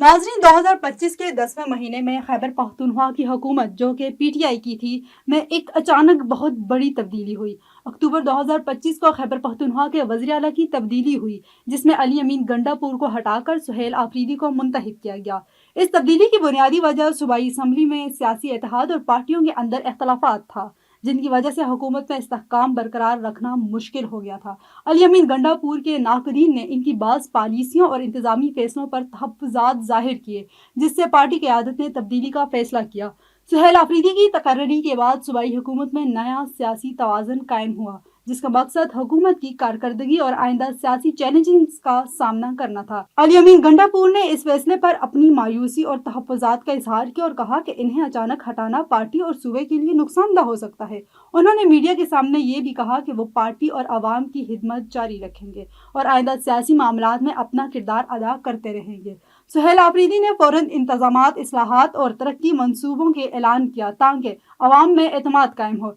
नाज़रीन, 2025 के 10वें महीने में खैबर पख्तूनख्वा की हुकूमत जो कि पीटीआई की थी में एक अचानक बहुत बड़ी तब्दीली हुई। अक्टूबर 2025 को खैबर पख्तूनख्वा के वज़ीर आला की तब्दीली हुई, जिसमें अली अमीन गंडापुर को हटाकर सुहेल आफरीदी को मुंतखब किया गया। इस तब्दीली की बुनियादी वजह सूबाई असम्बली में सियासी इत्तेहाद और पार्टियों के अंदर इख्तलाफात था, जिनकी वजह से हुकूमत में इस्तेहकाम बरकरार रखना मुश्किल हो गया था। अली अमीन गंडापुर के नाकदीन ने इनकी बाज़ पॉलिसियों और इंतजामी फैसलों पर तहफ़्फ़ुज़ात ज़ाहिर किए, जिससे पार्टी क़यादत ने तब्दीली का फैसला किया। सुहेल आफरीदी की तकर्री के बाद सूबाई हुकूमत में नया सियासी तवाज़ुन कायम हुआ, जिसका मकसद हुकूमत की कारकर्दगी और आइंदा सियासी चैलेंजेस का सामना करना था। अली अमीन गंडापुर ने इस फैसले पर अपनी मायूसी और तहफ़्फ़ुज़ात का इजहार किया और कहा कि इन्हें अचानक हटाना पार्टी और सूबे के लिए नुकसानदा हो सकता है। उन्होंने मीडिया के सामने ये भी कहा कि वो पार्टी और आवाम की खिदमत जारी रखेंगे और आइंदा सियासी मामलात में अपना किरदार अदा करते रहेंगे। सुहेल आफरीदी ने फौरन इंतजामात, इस्लाहात और तरक्की मंसूबों के ऐलान किया ताकि अवाम में एतमाद कायम हो।